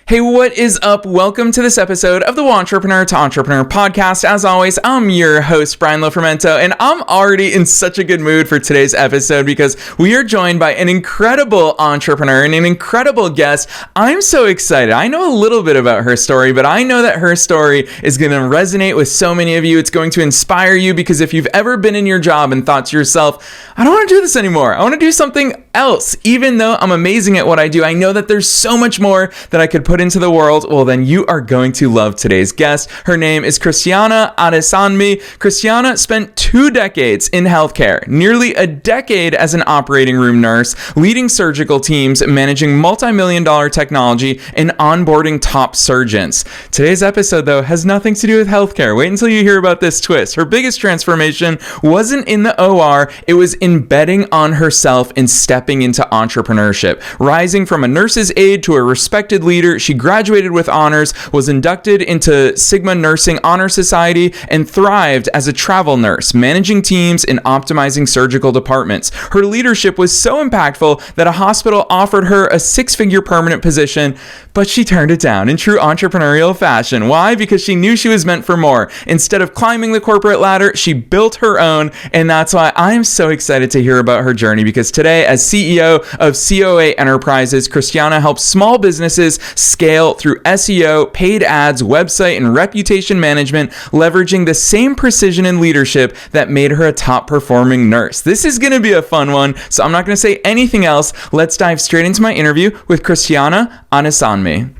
Hey, what is up? Welcome to this episode of the Entrepreneur to Entrepreneur podcast. As always, I'm your host, Brian Lofermento, and I'm already in such a good mood for today's episode because we are joined by an incredible entrepreneur and an incredible guest. I'm so excited. I know a little bit about her story, but I know that her story is going to resonate with so many of you. It's going to inspire you because if you've ever been in your job and thought to yourself, I don't want to do this anymore. I want to do something else. Even though I'm amazing at what I do, I know that there's so much more that I could put into the world. Well, then you are going to love today's guest. Her name is Christiana Adesanmi. Christiana spent 2 decades in healthcare, nearly a decade as an operating room nurse, leading surgical teams, managing multi-million-dollar technology, and onboarding top surgeons. Today's episode, though, has nothing to do with healthcare. Wait until you hear about this twist. Her biggest transformation wasn't in the OR. It was in betting on herself and stepping into entrepreneurship. Rising from a nurse's aide to a respected leader, she graduated with honors, was inducted into Sigma Nursing Honor Society, and thrived as a travel nurse, managing teams and optimizing surgical departments. Her leadership was so impactful that a hospital offered her a 6-figure permanent position, but she turned it down in true entrepreneurial fashion. Why? Because she knew she was meant for more. Instead of climbing the corporate ladder, she built her own, and that's why I'm so excited to hear about her journey, because today, as CEO of COA Enterprises, Christiana helps small businesses scale through SEO, paid ads, website, and reputation management, leveraging the same precision and leadership that made her a top performing nurse. This is going to be a fun one, so I'm not going to say anything else. Let's dive straight into my interview with Christiana Adesanmi.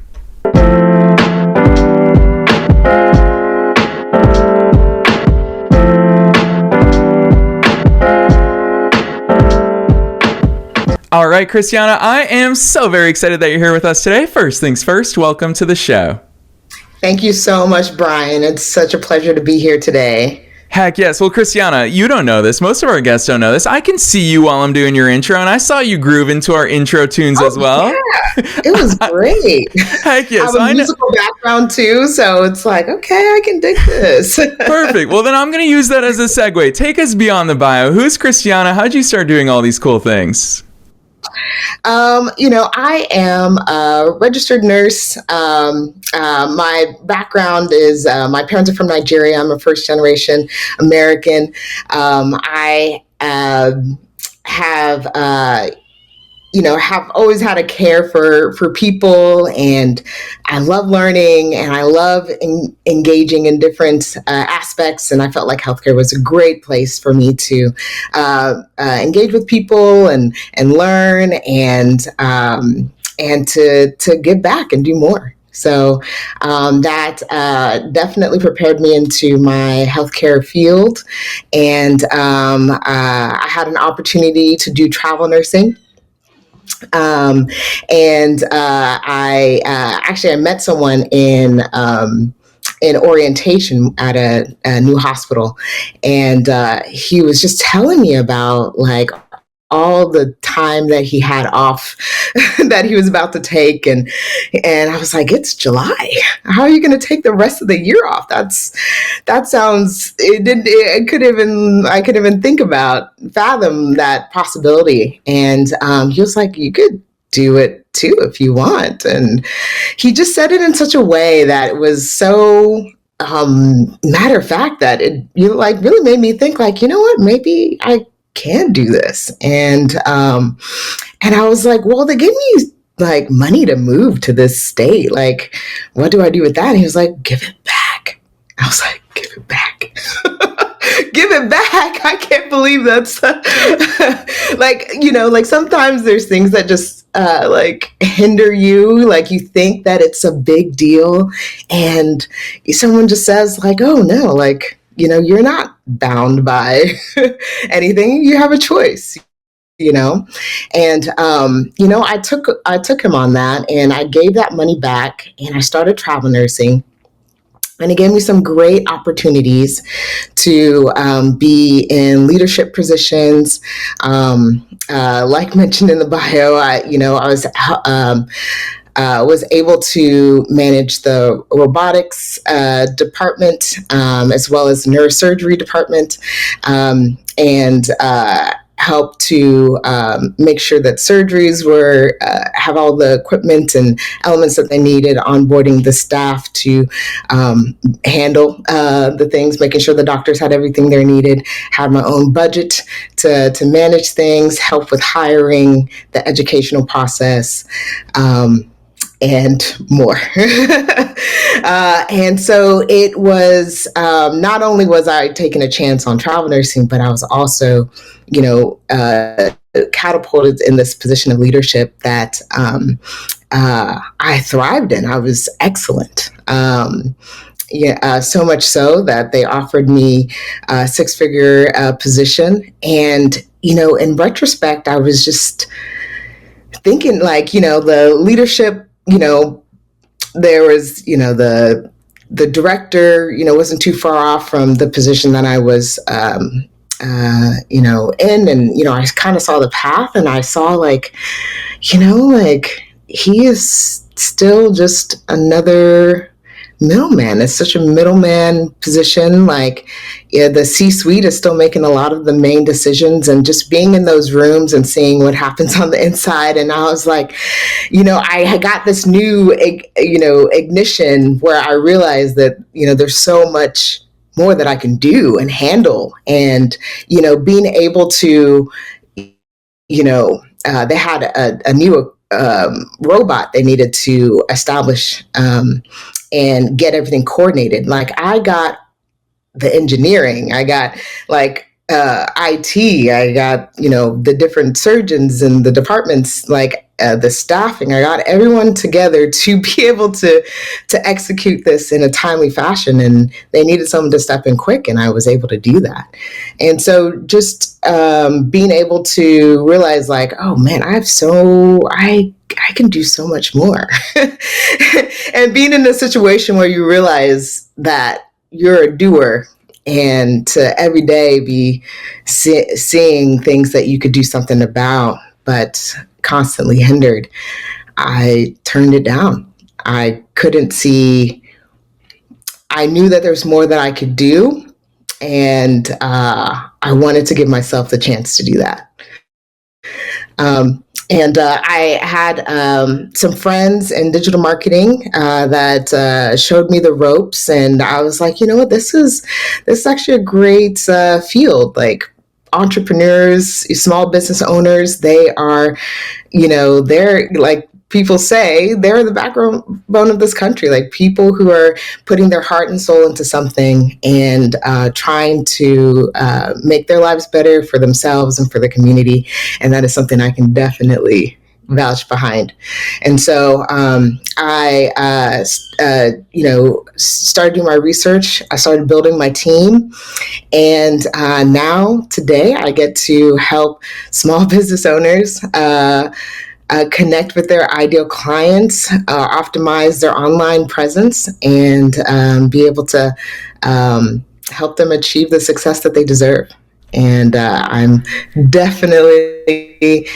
All right, Christiana, I am so very excited that you're here with us today. First things first, welcome to the show. Thank you so much, Brian. It's such a pleasure to be here today. Heck yes. Well, Christiana, you don't know this. Most of our guests don't know this. I can see you while I'm doing your intro, and I saw you groove into our intro tunes as well. Yeah. It was great. Heck yes. I have a musical background too, so it's like, okay, I can dig this. Perfect. Well, then I'm going to use that as a segue. Take us beyond the bio. Who's Christiana? How'd you start doing all these cool things? I am a registered nurse. My background is my parents are from Nigeria. I'm a first generation American. I have always had a care for people, and I love learning, and I love engaging in different aspects. And I felt like healthcare was a great place for me to engage with people and learn and to give back and do more. So that definitely prepared me into my healthcare field, and I had an opportunity to do travel nursing. I met someone in orientation at a new hospital, and he was just telling me about like all the time that he had off that he was about to take. And I was like, it's July. How are you going to take the rest of the year off? I could even fathom that possibility. And he was like, you could do it too if you want. And he just said it in such a way that it was so matter of fact that it really made me think like, you know what, maybe I can do this. And I was like, well, they gave me like money to move to this state. Like, what do I do with that? And he was like, give it back. I was like, give it back. Give it back. I can't believe that's like sometimes there's things that just hinder you. Like you think that it's a big deal, and someone just says like, oh no, like, you're not bound by anything. You have a choice, and, I took him on that, and I gave that money back, and I started travel nursing. And it gave me some great opportunities to be in leadership positions. Like mentioned in the bio, I was able to manage the robotics department as well as neurosurgery department. help to make sure that surgeries were have all the equipment and elements that they needed, onboarding the staff to handle the things, making sure the doctors had everything they needed, had my own budget to manage things, help with hiring, the educational process, and more. And so it was, not only was I taking a chance on travel nursing, but I was also, catapulted in this position of leadership that I thrived in. I was excellent. So much so that they offered me a six-figure position. And, in retrospect, I was just thinking the leadership, there was, the director, wasn't too far off from the position that I was, in, and, I kind of saw the path, and I saw he is still just another middleman. It's such a middleman position. The C-suite is still making a lot of the main decisions, and just being in those rooms and seeing what happens on the inside. And I was like, I got this new, ignition where I realized that, there's so much more that I can do and handle. And, being able to, they had a new robot they needed to establish and get everything coordinated. I got the engineering, I got IT, I got, the different surgeons and the departments, the staffing. I got everyone together to be able to execute this in a timely fashion, and they needed someone to step in quick, and I was able to do that. And so just being able to realize oh man, I can do so much more. And being in a situation where you realize that you're a doer, and to every day be seeing things that you could do something about, but constantly hindered, I turned it down. I couldn't see, I knew that there's more that I could do, and I wanted to give myself the chance to do that. And I had some friends in digital marketing that showed me the ropes, and I was like, what, this is actually a great field. Entrepreneurs, small business owners, they are, they're people say, they're the backbone of this country. People who are putting their heart and soul into something and trying to make their lives better for themselves and for the community. And that is something I can definitely vouch behind. And so I started doing my research. I started building my team. And now today I get to help small business owners connect with their ideal clients, optimize their online presence, and be able to help them achieve the success that they deserve. And I'm definitely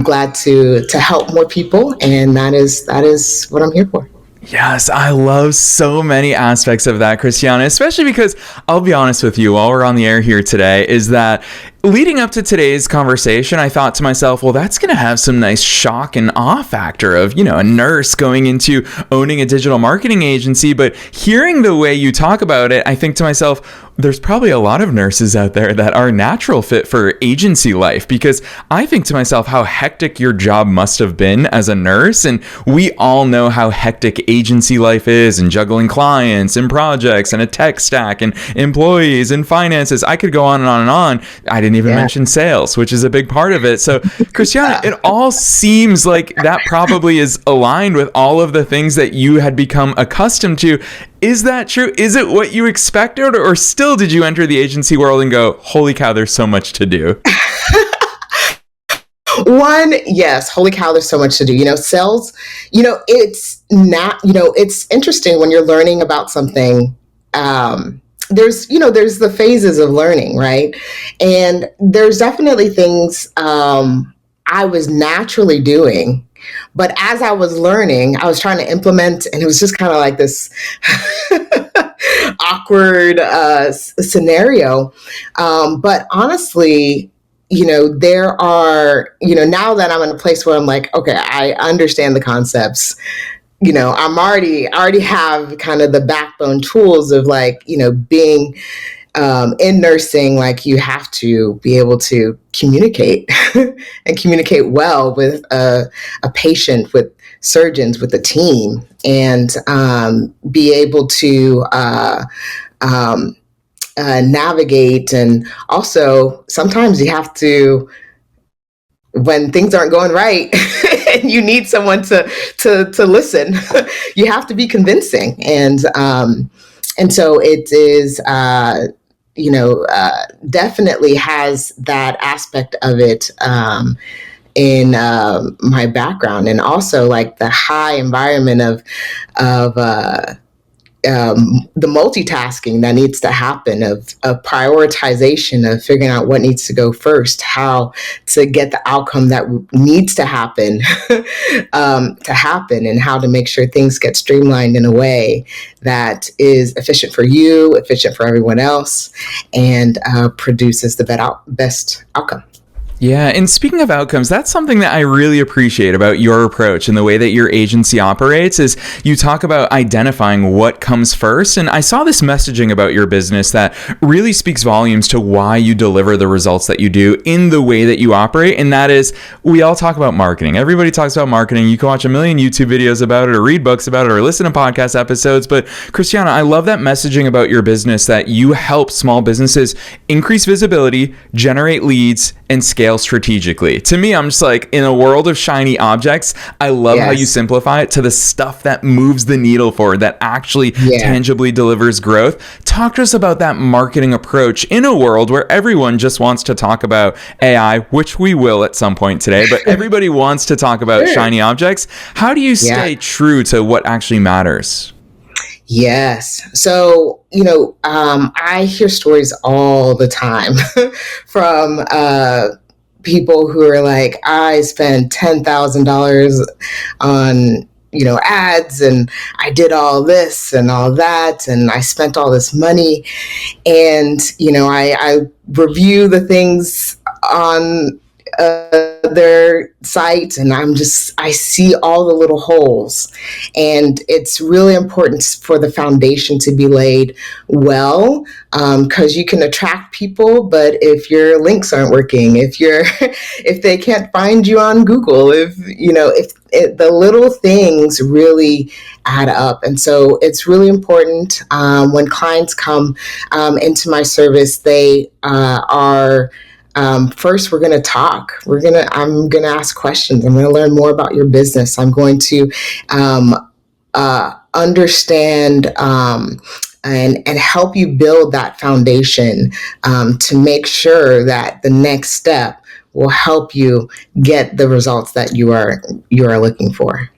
glad to help more people, and that is what I'm here for. Yes, I love so many aspects of that, Christiana, especially because I'll be honest with you, while we're on the air here today, is that leading up to today's conversation, I thought to myself, well, that's going to have some nice shock and awe factor of, a nurse going into owning a digital marketing agency. But hearing the way you talk about it, I think to myself, there's probably a lot of nurses out there that are natural fit for agency life, because I think to myself how hectic your job must have been as a nurse. And we all know how hectic agency life is, and juggling clients and projects and a tech stack and employees and finances. I could go on and on and on. I didn't even mention sales, which is a big part of it. So Christiana, it all seems like that probably is aligned with all of the things that you had become accustomed to. Is that true? Is it what you expected, or still did you enter the agency world and go, holy cow, there's so much to do? One, yes, holy cow, there's so much to do. Sales, it's not, it's interesting when you're learning about something. There's the phases of learning, right? And there's definitely things I was naturally doing. But as I was learning, I was trying to implement, and it was just kind of like this awkward scenario. But honestly, there are, now that I'm in a place where I'm like, okay, I understand the concepts. I already have kind of the backbone tools of like, being in nursing. Like, you have to be able to communicate and communicate well with a patient, with surgeons, with a team, and be able to navigate. And also, sometimes you have to, when things aren't going right and you need someone to listen, you have to be convincing. And so it is, definitely has that aspect of it in my background, and also like the high environment of the multitasking that needs to happen, of prioritization, of figuring out what needs to go first, how to get the outcome that needs to happen and how to make sure things get streamlined in a way that is efficient for you, efficient for everyone else, and produces the best outcome. Yeah, and speaking of outcomes, that's something that I really appreciate about your approach and the way that your agency operates. Is you talk about identifying what comes first, and I saw this messaging about your business that really speaks volumes to why you deliver the results that you do in the way that you operate, and that is, we all talk about marketing. Everybody talks about marketing. You can watch a million YouTube videos about it, or read books about it, or listen to podcast episodes, but Christiana, I love that messaging about your business, that you help small businesses increase visibility, generate leads, and scale strategically. To me, I'm just like, in a world of shiny objects, I love how you simplify it to the stuff that moves the needle forward, that actually tangibly delivers growth. Talk to us about that marketing approach in a world where everyone just wants to talk about AI, which we will at some point today, but everybody wants to talk about shiny objects. How do you stay true to what actually matters? Yes. So, I hear stories all the time from people who are like, I spent $10,000 on, ads, and I did all this and all that, and I spent all this money. And, I review the things on their site, and I see all the little holes. And it's really important for the foundation to be laid well, because you can attract people, but if your links aren't working, if they can't find you on Google, if the little things really add up. And so it's really important, when clients come into my service, they are first, we're going to talk. I'm going to ask questions. I'm going to learn more about your business. I'm going to understand and help you build that foundation, to make sure that the next step will help you get the results that you are looking for.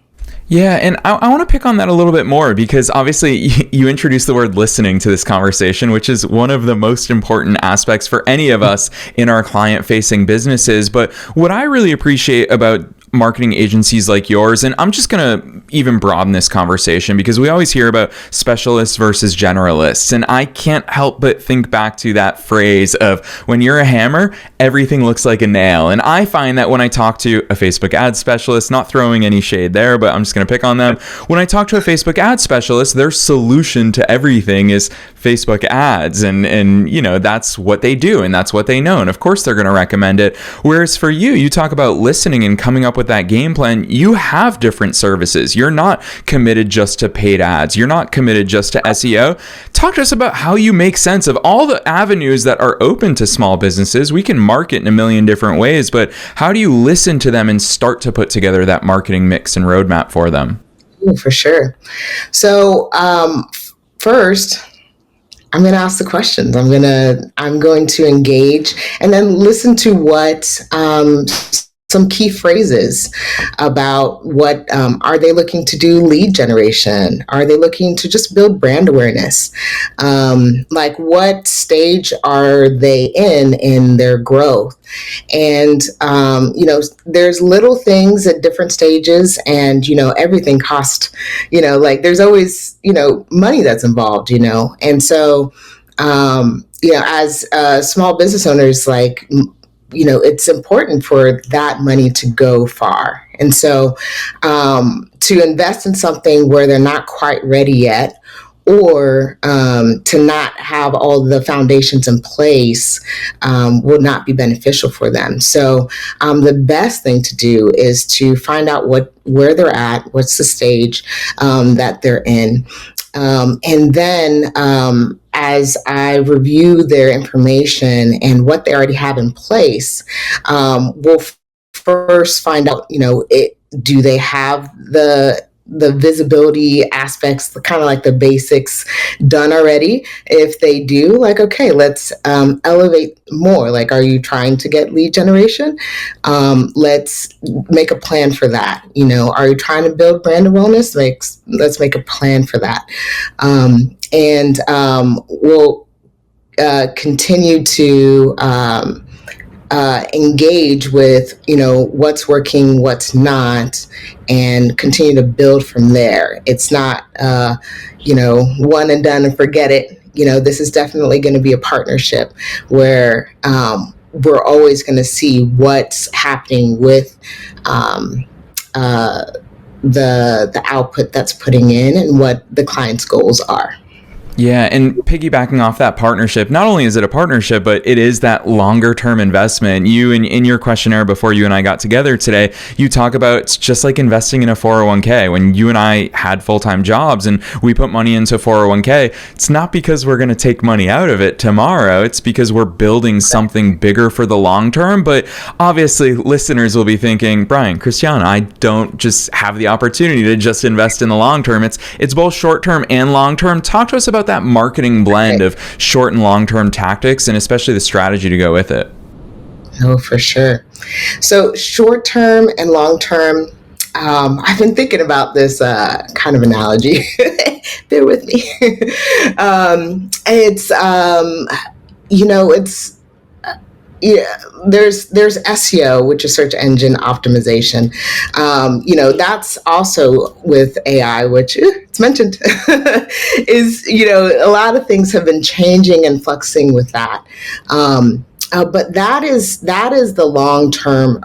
Yeah, and I want to pick on that a little bit more, because obviously you introduced the word listening to this conversation, which is one of the most important aspects for any of us in our client-facing businesses. But what I really appreciate about marketing agencies like yours, and I'm just going to even broaden this conversation, because we always hear about specialists versus generalists, and I can't help but think back to that phrase of, when you're a hammer, everything looks like a nail. And I find that when I talk to a Facebook ad specialist, not throwing any shade there, but I'm just going to pick on them, when I talk to a Facebook ad specialist, their solution to everything is Facebook ads, and that's what they do, and that's what they know, and of course they're going to recommend it. Whereas for you, you talk about listening and coming up with that game plan. You have different services. You're not committed just to paid ads. You're not committed just to SEO. Talk to us about how you make sense of all the avenues that are open to small businesses. We can market in a million different ways, but how do you listen to them and start to put together that marketing mix and roadmap for them? For sure. So first, I'm going to ask the questions. I'm going to engage, and then listen to what some key phrases about what are they looking to do. Lead generation? Are they looking to just build brand awareness? Like, what stage are they in their growth? And there's little things at different stages, and everything costs. Like, there's always money that's involved. And so as small business owners, like, it's important for that money to go far. And so to invest in something where they're not quite ready yet, or to not have all the foundations in place will not be beneficial for them. So the best thing to do is to find out where they're at, what's the stage that they're in. And then as I review their information and what they already have in place, we'll first find out, do they have the visibility aspects, kind of like the basics done already? If they do, like, okay, let's elevate more. Like, are you trying to get lead generation? Let's make a plan for that. Are you trying to build brand awareness? Let's make a plan for that. And we'll continue to engage with, what's working, what's not, and continue to build from there. It's not, one and done and forget it. This is definitely going to be a partnership where we're always going to see what's happening with the output that's putting in and what the client's goals are. Yeah, and piggybacking off that partnership, not only is it a partnership, but it is that longer term investment. You, in your questionnaire before you and I got together today, you talk about it's just like investing in a 401k. When you and I had full-time jobs and we put money into 401k, it's not because we're going to take money out of it tomorrow. It's because we're building something bigger for the long term. But obviously, listeners will be thinking, Brian, Christiana, I don't just have the opportunity to just invest in the long term. It's both short term and long term. Talk to us about that marketing blend of short and long-term tactics, and especially the strategy to go with it. Oh, for sure. So short-term and long-term, I've been thinking about this kind of analogy. Bear with me. There's SEO, which is search engine optimization. That's also with AI, which it's mentioned, is, a lot of things have been changing and fluxing with that. But that is the long-term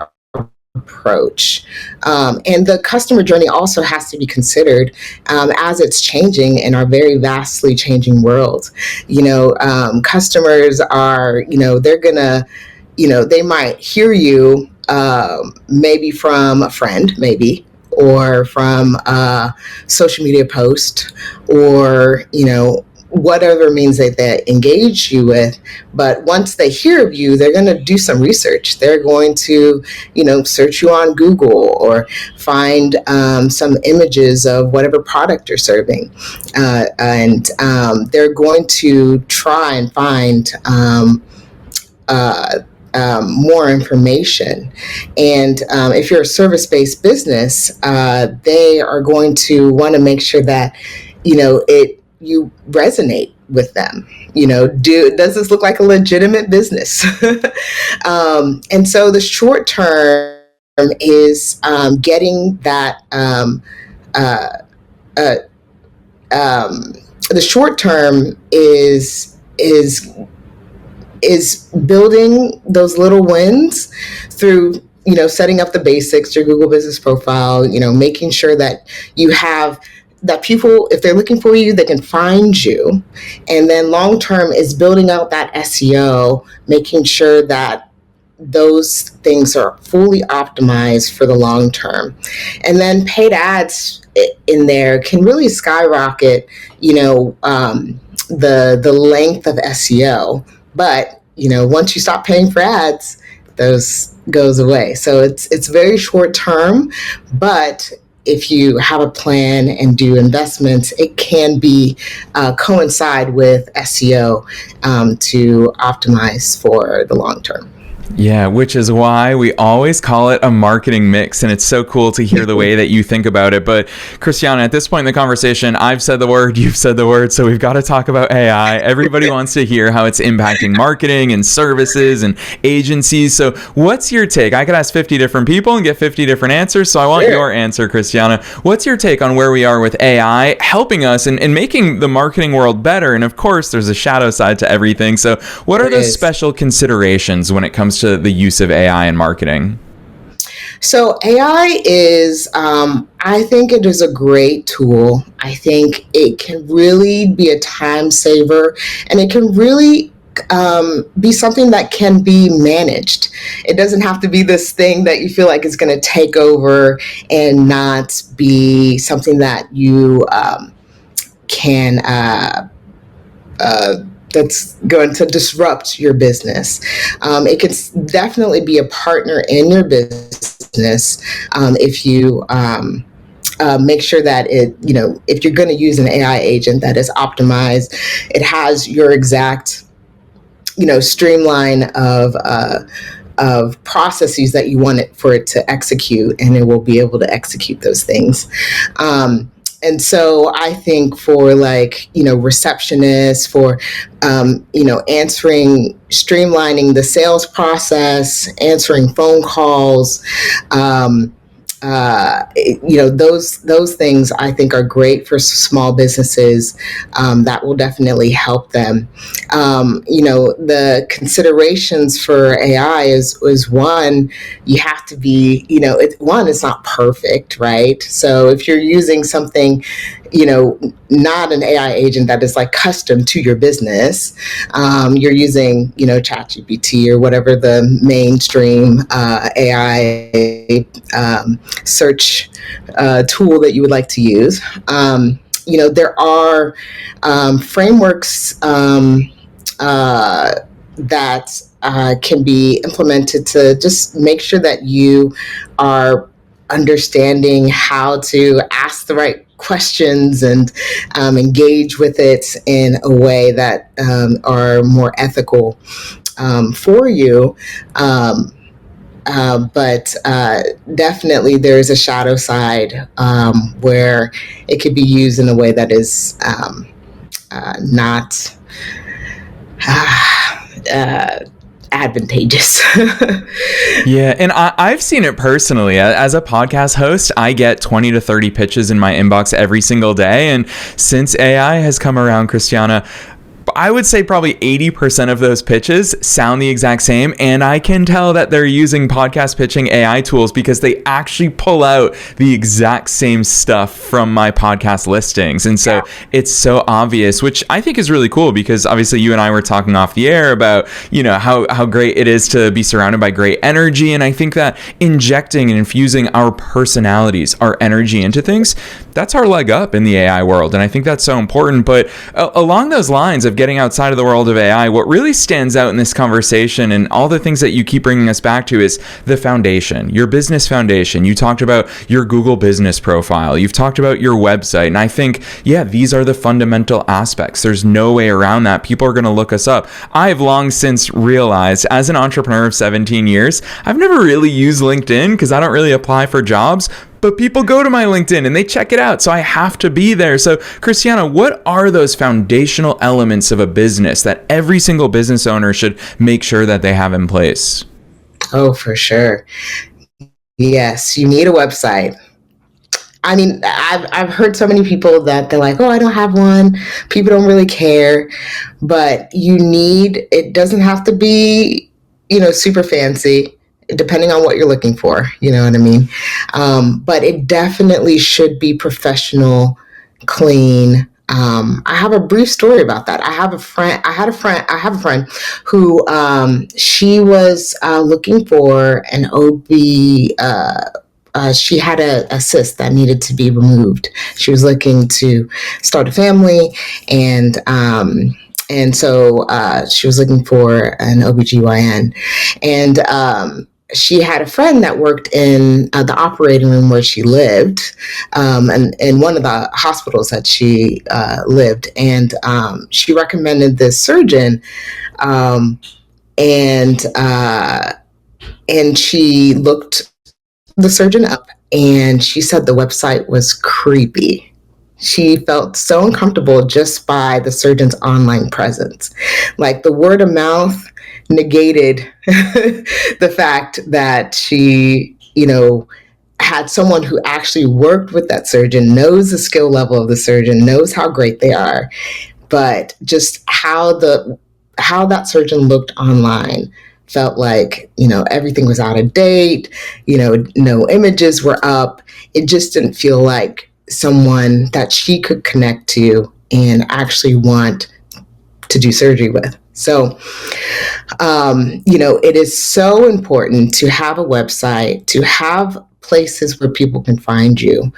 approach. And the customer journey also has to be considered as it's changing in our very vastly changing world. Customers are, they're gonna, they might hear you maybe from a friend, or from a social media post, or, whatever means that they engage you with. But once they hear of you, they're going to do some research. They're going to, search you on Google or find some images of whatever product you're serving. And they're going to try and find more information. And if you're a service-based business, they are going to want to make sure that, you resonate with them. Does this look like a legitimate business? And so the short term is getting that. The short term is building those little wins through, setting up the basics, your Google business profile, making sure that you have that people, if they're looking for you, they can find you. And then long term is building out that SEO, making sure that those things are fully optimized for the long term. And then paid ads in there can really skyrocket, the length of SEO. But, once you stop paying for ads, those goes away. So it's very short term, but if you have a plan and do investments, it can be coincide with SEO to optimize for the long term. Yeah, which is why we always call it a marketing mix. And it's so cool to hear the way that you think about it. But Christiana, at this point in the conversation, I've said the word, you've said the word. So we've got to talk about AI. Everybody wants to hear how it's impacting marketing and services and agencies. So what's your take? I could ask 50 different people and get 50 different answers. So I want your answer, Christiana. What's your take on where we are with AI helping us and making the marketing world better? And of course, there's a shadow side to everything. So what are those special considerations when it comes comes to the use of AI in marketing? So AI is, I think it is a great tool. I think it can really be a time saver, and it can really be something that can be managed. It doesn't have to be this thing that you feel like is going to take over and not be something that you can that's going to disrupt your business. It can definitely be a partner in your business if you make sure that if you're going to use an AI agent that is optimized, it has your exact, streamline of processes that you want it for it to execute, and it will be able to execute those things. And so I think for receptionists, for, answering, streamlining the sales process, answering phone calls, those things I think are great for small businesses. That will definitely help them. The considerations for AI is one, you have to be, it's not perfect, right? So if you're using something, not an AI agent that is like custom to your business, you're using, ChatGPT or whatever the mainstream AI search tool that you would like to use. There are frameworks that can be implemented to just make sure that you are understanding how to ask the right questions and engage with it in a way that are more ethical for you. But definitely there's a shadow side where it could be used in a way that is not advantageous. Yeah, and I've seen it personally. As a podcast host, I get 20 to 30 pitches in my inbox every single day. And since AI has come around, Christiana, I would say probably 80% of those pitches sound the exact same, and I can tell that they're using podcast pitching AI tools because they actually pull out the exact same stuff from my podcast listings. And so it's so obvious, which I think is really cool because obviously you and I were talking off the air about, how great it is to be surrounded by great energy. And I think that injecting and infusing our personalities, our energy into things, that's our leg up in the AI world. And I think that's so important. But along those lines of getting outside of the world of AI, what really stands out in this conversation and all the things that you keep bringing us back to is the foundation, your business foundation. You talked about your Google business profile. You've talked about your website. And I think, these are the fundamental aspects. There's no way around that. People are going to look us up. I've long since realized as an entrepreneur of 17 years, I've never really used LinkedIn because I don't really apply for jobs. But people go to my LinkedIn and they check it out. So I have to be there. So Christiana, what are those foundational elements of a business that every single business owner should make sure that they have in place? Oh, for sure. Yes, you need a website. I mean, I've heard so many people that they're like, oh, I don't have one. People don't really care. But it doesn't have to be, super fancy, depending on what you're looking for, you know what I mean? But it definitely should be professional, clean. I have a brief story about that. I have a friend who, she was looking for an OB, she had a cyst that needed to be removed. She was looking to start a family, and so she was looking for an OBGYN. And she had a friend that worked in the operating room where she lived, and in one of the hospitals that she lived. And she recommended this surgeon, and she looked the surgeon up, and she said the website was creepy. She felt so uncomfortable just by the surgeon's online presence. Like the word of mouth negated the fact that she, had someone who actually worked with that surgeon, knows the skill level of the surgeon, knows how great they are, but just how that surgeon looked online felt like, everything was out of date, no images were up. It just didn't feel like someone that she could connect to and actually want to do surgery with. So, it is so important to have a website, to have places where people can find you.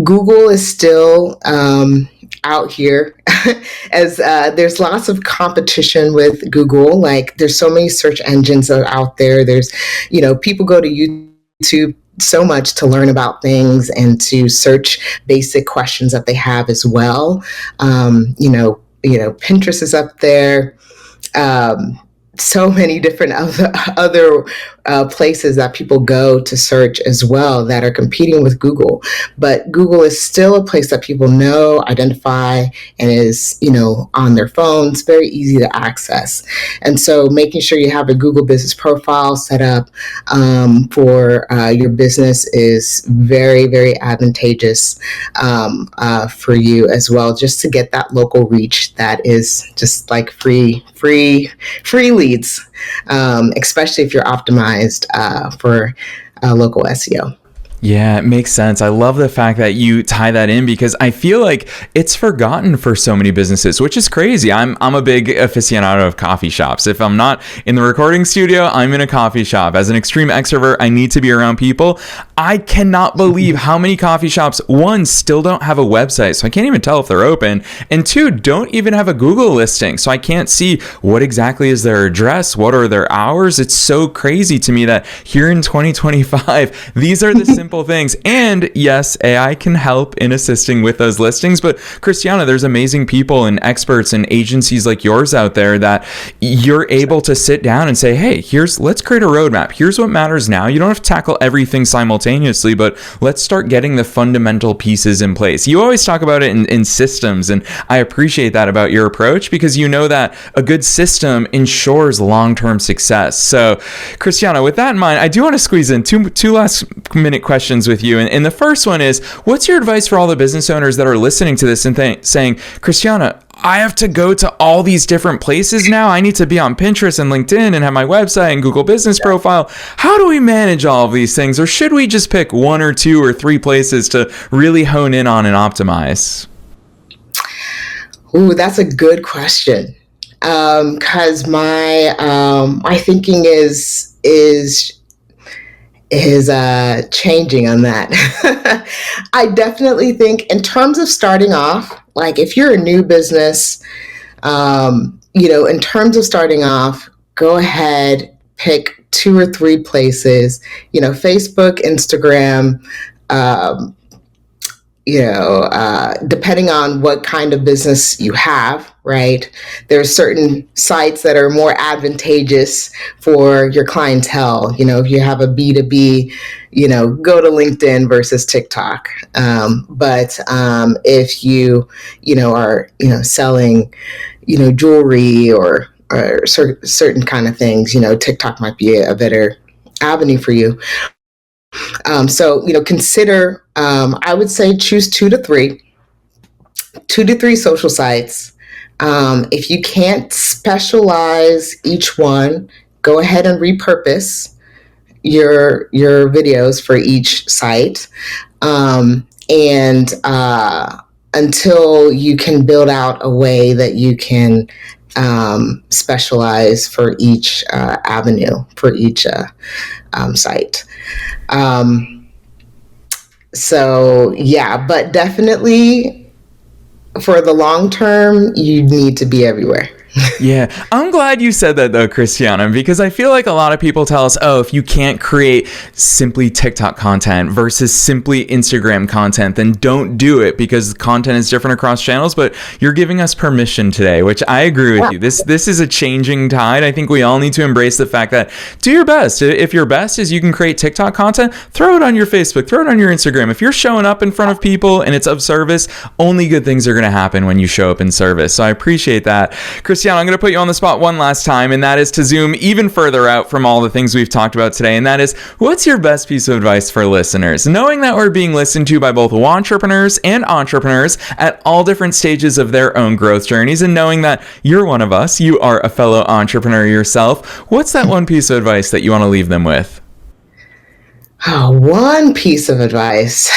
Google is still out here as there's lots of competition with Google. Like, there's so many search engines that are out there. There's, people go to YouTube so much to learn about things and to search basic questions that they have as well. Pinterest is up there. So many different other places that people go to search as well that are competing with Google. But Google is still a place that people know, identify, and is, on their phones, very easy to access. And so making sure you have a Google business profile set up for your business is very, very advantageous for you as well, just to get that local reach that is just like free leads, especially if you're optimized for local SEO. Yeah, it makes sense. I love the fact that you tie that in, because I feel like it's forgotten for so many businesses, which is crazy. I'm a big aficionado of coffee shops. If I'm not in the recording studio, I'm in a coffee shop. As an extreme extrovert, I need to be around people. I cannot believe how many coffee shops, one, still don't have a website, so I can't even tell if they're open, and two, don't even have a Google listing, so I can't see what exactly is their address, what are their hours. It's so crazy to me that here in 2025, these are the simple things. And yes, AI can help in assisting with those listings, but Christiana, there's amazing people and experts and agencies like yours out there that you're able to sit down and say, hey, let's create a roadmap. Here's what matters now. You don't have to tackle everything simultaneously, but let's start getting the fundamental pieces in place. You always talk about it in systems, and I appreciate that about your approach, because you know that a good system ensures long-term success. So Christiana, with that in mind, I do want to squeeze in two last minute questions with you. And the first one is, what's your advice for all the business owners that are listening to this and saying, Christiana, I have to go to all these different places now. I need to be on Pinterest and LinkedIn and have my website and Google Business Profile. How do we manage all of these things? Or should we just pick one or two or three places to really hone in on and optimize? Ooh, that's a good question. Because my thinking is changing on that. I definitely think in terms of starting off, like if you're a new business, in terms of starting off, go ahead, pick 2 or 3 places, Facebook, Instagram, depending on what kind of business you have, right? There are certain sites that are more advantageous for your clientele. If you have a B2B, go to LinkedIn versus TikTok. But if you, are, selling, jewelry or certain kind of things, TikTok might be a better avenue for you. So, consider, I would say choose 2 to 3 social sites. If you can't specialize each one, go ahead and repurpose your videos for each site. And until you can build out a way that you can specialize for each avenue, for each site. So yeah, but definitely for the long term, you need to be everywhere. Yeah, I'm glad you said that though, Christiana, because I feel like a lot of people tell us, oh, if you can't create simply TikTok content versus simply Instagram content, then don't do it, because content is different across channels. But you're giving us permission today, which I agree with you. This is a changing tide. I think we all need to embrace the fact that do your best. If your best is you can create TikTok content, throw it on your Facebook, throw it on your Instagram. If you're showing up in front of people and it's of service, only good things are going to happen when you show up in service. So I appreciate that. Christiana, I'm going to put you on the spot one last time, and that is to zoom even further out from all the things we've talked about today. And that is, what's your best piece of advice for listeners? Knowing that we're being listened to by both entrepreneurs and entrepreneurs at all different stages of their own growth journeys, and knowing that you're one of us, you are a fellow entrepreneur yourself, what's that one piece of advice that you want to leave them with? Oh, one piece of advice.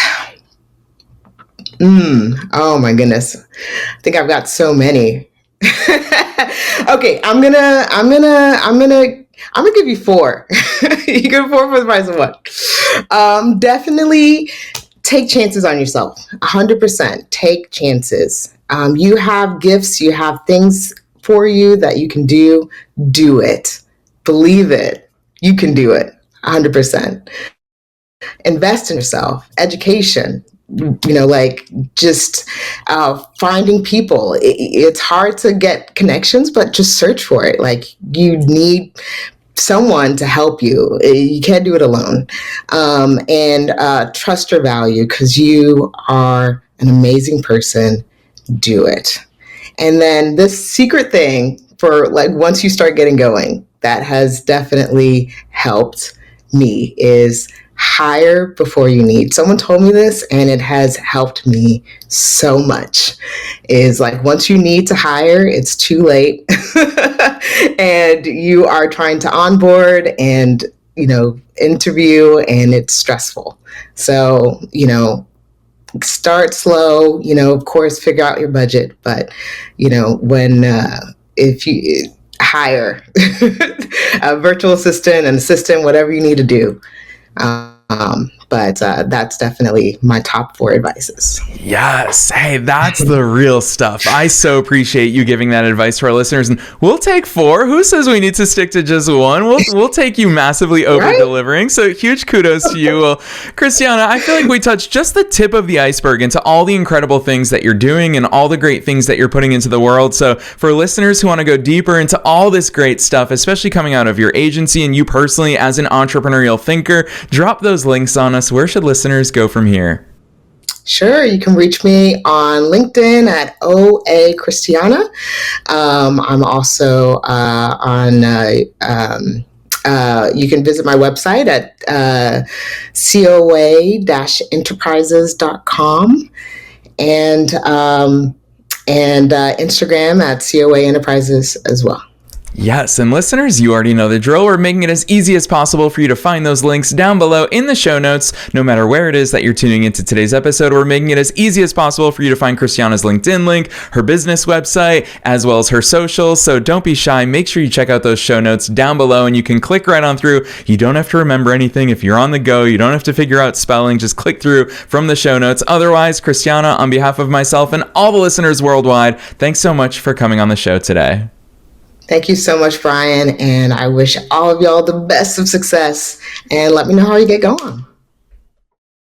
Oh my goodness. I think I've got so many. Okay, I'm gonna give you four. You get four for the price of one. Definitely take chances on yourself. 100%. Take chances. You have gifts, you have things for you that you can do. Do it. Believe it. You can do it. 100%. Invest in yourself. Education. Just finding people. It's hard to get connections, but just search for it. Like, you need someone to help you. You can't do it alone. And trust your value, because you are an amazing person. Do it. And then this secret thing for, like, once you start getting going, that has definitely helped me, is hire before you need. Someone told me this, and it has helped me so much. Is like, once you need to hire, it's too late. And you are trying to onboard and, interview, and it's stressful. So, start slow, of course, figure out your budget. But, if you hire a virtual assistant, an assistant, whatever you need to do. But that's definitely my top 4 advices. Yes. Hey, that's the real stuff. I so appreciate you giving that advice to our listeners. And we'll take 4. Who says we need to stick to just one? We'll take you massively over delivering. So huge kudos to you. Well, Christiana, I feel like we touched just the tip of the iceberg into all the incredible things that you're doing and all the great things that you're putting into the world. So for listeners who want to go deeper into all this great stuff, especially coming out of your agency and you personally as an entrepreneurial thinker, drop those links on us. Where should listeners go from here? Sure. You can reach me on LinkedIn at OA Christiana. I'm also on, you can visit my website at coa-enterprises.com and Instagram at COA Enterprises as well. Yes, and listeners, you already know the drill. We're making it as easy as possible for you to find those links down below in the show notes. No matter where it is that you're tuning into today's episode, we're making it as easy as possible for you to find Christiana's LinkedIn link, her business website, as well as her socials. So don't be shy. Make sure you check out those show notes down below, and you can click right on through. You don't have to remember anything. If you're on the go, you don't have to figure out spelling. Just click through from the show notes. Otherwise, Christiana, on behalf of myself and all the listeners worldwide, thanks so much for coming on the show today. Thank you so much, Brian, and I wish all of y'all the best of success, and let me know how you get going.